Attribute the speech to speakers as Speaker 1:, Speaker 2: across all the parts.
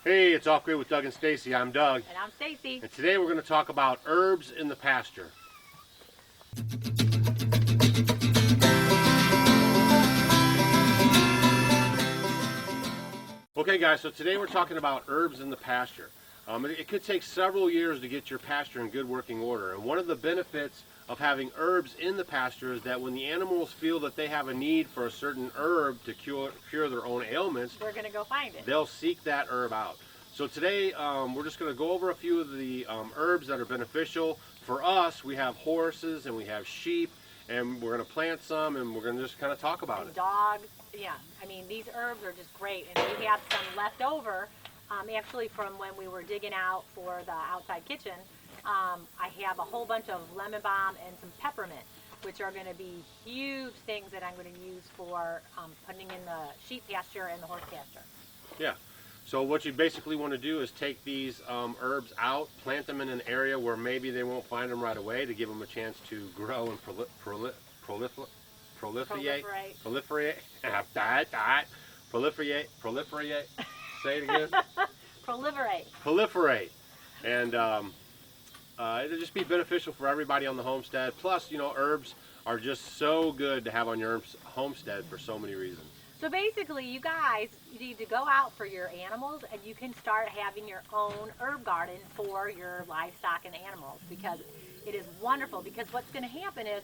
Speaker 1: Hey, it's Off Grid with Doug and Stacy. I'm Doug.
Speaker 2: And I'm Stacy.
Speaker 1: And today we're going to talk about herbs in the pasture. Okay guys, so today we're talking about herbs in the pasture. It could take several years to get your pasture in good working order. And one of the benefits of having herbs in the pasture is that when the animals feel that they have a need for a certain herb to cure their own ailments,
Speaker 2: they're going to go find it.
Speaker 1: They'll seek that herb out. So today we're just going to go over a few of the herbs that are beneficial. For us, we have horses and we have sheep, and we're going to plant some and we're going to just kind of talk about it.
Speaker 2: Dogs, yeah. I mean, these herbs are just great. And we have some left over, actually from when we were digging out for the outside kitchen. I have a whole bunch of lemon balm and some peppermint, which are going to be huge things that I'm going to use for putting in the sheep pasture and the horse pasture.
Speaker 1: Yeah. So what you basically want to do is take these herbs out, plant them in an area where maybe they won't find them right away to give them a chance to grow and proliferate. Say it again. Proliferate. And it'll just be beneficial for everybody on the homestead. Plus, you know, herbs are just so good to have on your homestead for so many reasons.
Speaker 2: So basically, you guys need to go out for your animals, and you can start having your own herb garden for your livestock and animals, because it is wonderful. Because what's going to happen is,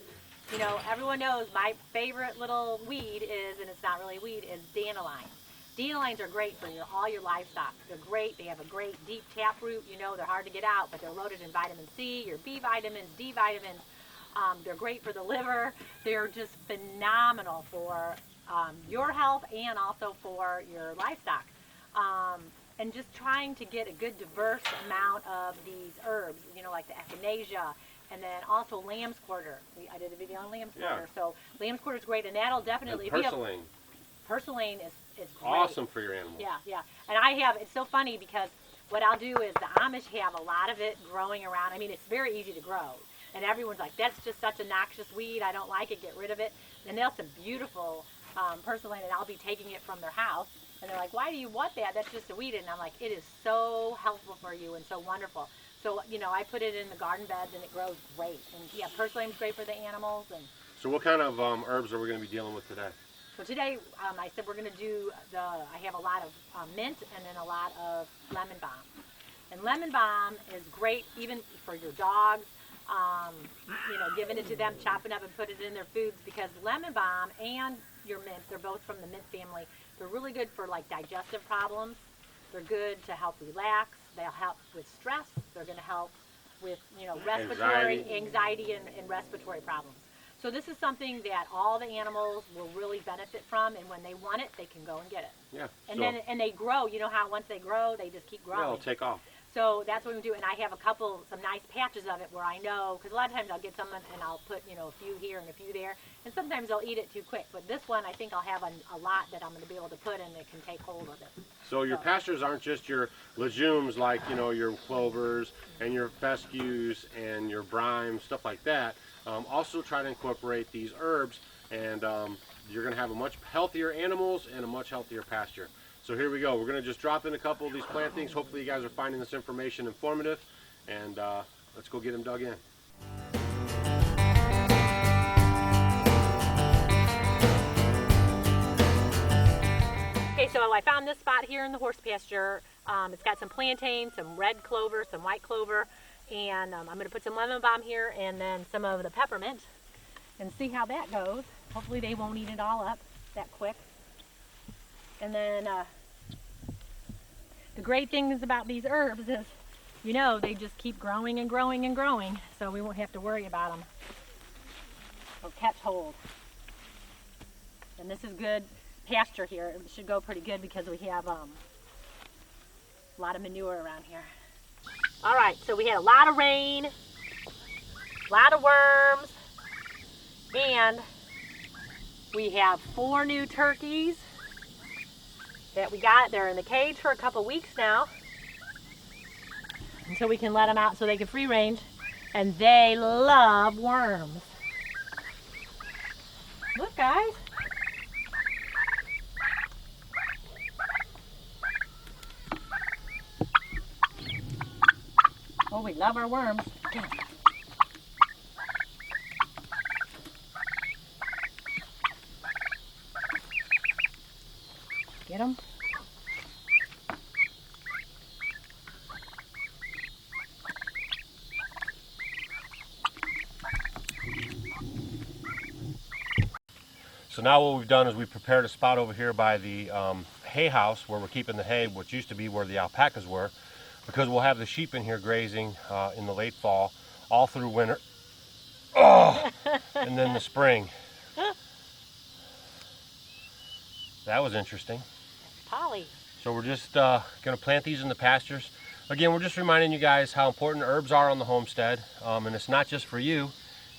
Speaker 2: you know, everyone knows my favorite little weed is, and it's not really a weed, is dandelions. Dandelions are great for all your livestock. They're great. They have a great deep taproot. You know, they're hard to get out, but they're loaded in vitamin C, your B vitamins, D vitamins. They're great for the liver. They're just phenomenal for your health and also for your livestock. And just trying to get a good diverse amount of these herbs, you know, like the echinacea, and then also lamb's quarter. I did a video on lamb's quarter. So lamb's quarter is great, and that'll definitely be purslane is great.
Speaker 1: Awesome for your animals.
Speaker 2: Yeah, yeah. And I have, it's so funny because what I'll do is the Amish have a lot of it growing around. I mean, it's very easy to grow. And everyone's like, that's just such a noxious weed. I don't like it. Get rid of it. And they'll have some beautiful purslane, and I'll be taking it from their house. And they're like, why do you want that? That's just a weed. And I'm like, it is so helpful for you and so wonderful. So, you know, I put it in the garden beds, and it grows great. And yeah, purslane's great for the animals. And
Speaker 1: so what kind of herbs are we going to be dealing with today?
Speaker 2: So today, I said we're going to do I have a lot of mint and then a lot of lemon balm. And lemon balm is great even for your dogs, you know, giving it to them, chopping up and putting it in their foods, because lemon balm and your mint, they're both from the mint family. They're really good for like digestive problems. They're good to help relax. They'll help with stress. They're going to help with, you know, respiratory, anxiety and respiratory problems. So this is something that all the animals will really benefit from, and when they want it, they can go and get it.
Speaker 1: Yeah.
Speaker 2: And then they grow. You know how once they grow, they just keep growing.
Speaker 1: Yeah, they'll take off.
Speaker 2: So that's what we do, and I have some nice patches of it where I know, because a lot of times I'll get some and I'll put, you know, a few here and a few there, and sometimes they'll eat it too quick. But this one, I think I'll have a lot that I'm going to be able to put in that can take hold of it.
Speaker 1: So your pastures aren't just your legumes like, you know, your clovers and your fescues and your brime, stuff like that. Also try to incorporate these herbs, and you're going to have a much healthier animals and a much healthier pasture. So here we go. We're going to just drop in a couple of these plant things. Hopefully you guys are finding this information informative, and let's go get them dug in.
Speaker 2: Okay, so I found this spot here in the horse pasture. It's got some plantain, some red clover, some white clover, and I'm going to put some lemon balm here and then some of the peppermint and see how that goes. Hopefully they won't eat it all up that quick. And then the great things about these herbs is, you know, they just keep growing and growing and growing, so we won't have to worry about them. They'll catch hold. And this is good pasture here. It should go pretty good because we have a lot of manure around here. All right, so we had a lot of rain, a lot of worms, and we have 4 new turkeys that we got. They're in the cage for a couple weeks now until we can let them out so they can free range, and they love worms. Look, guys. we love our worms. Get them.
Speaker 1: So now what we've done is we've prepared a spot over here by the hay house where we're keeping the hay, which used to be where the alpacas were, because we'll have the sheep in here grazing in the late fall, all through winter, and then the spring. That was interesting.
Speaker 2: Polly.
Speaker 1: So we're just going to plant these in the pastures. Again, we're just reminding you guys how important herbs are on the homestead, and it's not just for you,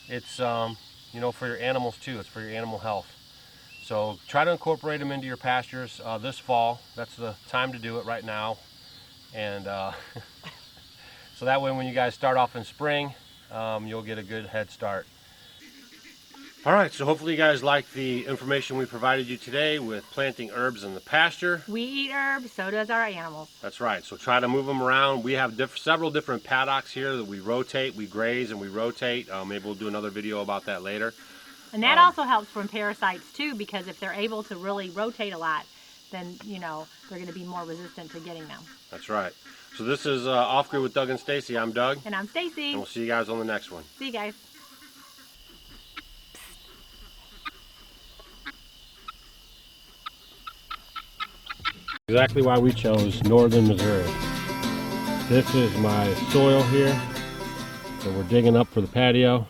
Speaker 1: it's you know, for your animals too. It's for your animal health. So try to incorporate them into your pastures this fall. That's the time to do it right now. And so that way when you guys start off in spring, you'll get a good head start. All right, so hopefully you guys like the information we provided you today with planting herbs in the pasture.
Speaker 2: We eat herbs, so does our animals.
Speaker 1: That's right, so try to move them around. We have several different paddocks here that we rotate, we graze and we rotate. Maybe we'll do another video about that later.
Speaker 2: And that also helps from parasites too, because if they're able to really rotate a lot, then, you know, they're going to be more resistant to getting them.
Speaker 1: That's right. So this is Off Grid with Doug and Stacy. I'm Doug.
Speaker 2: And I'm Stacy.
Speaker 1: And we'll see you guys on the next one.
Speaker 2: See you guys.
Speaker 1: Exactly why we chose northern Missouri. This is my soil here that we're digging up for the patio.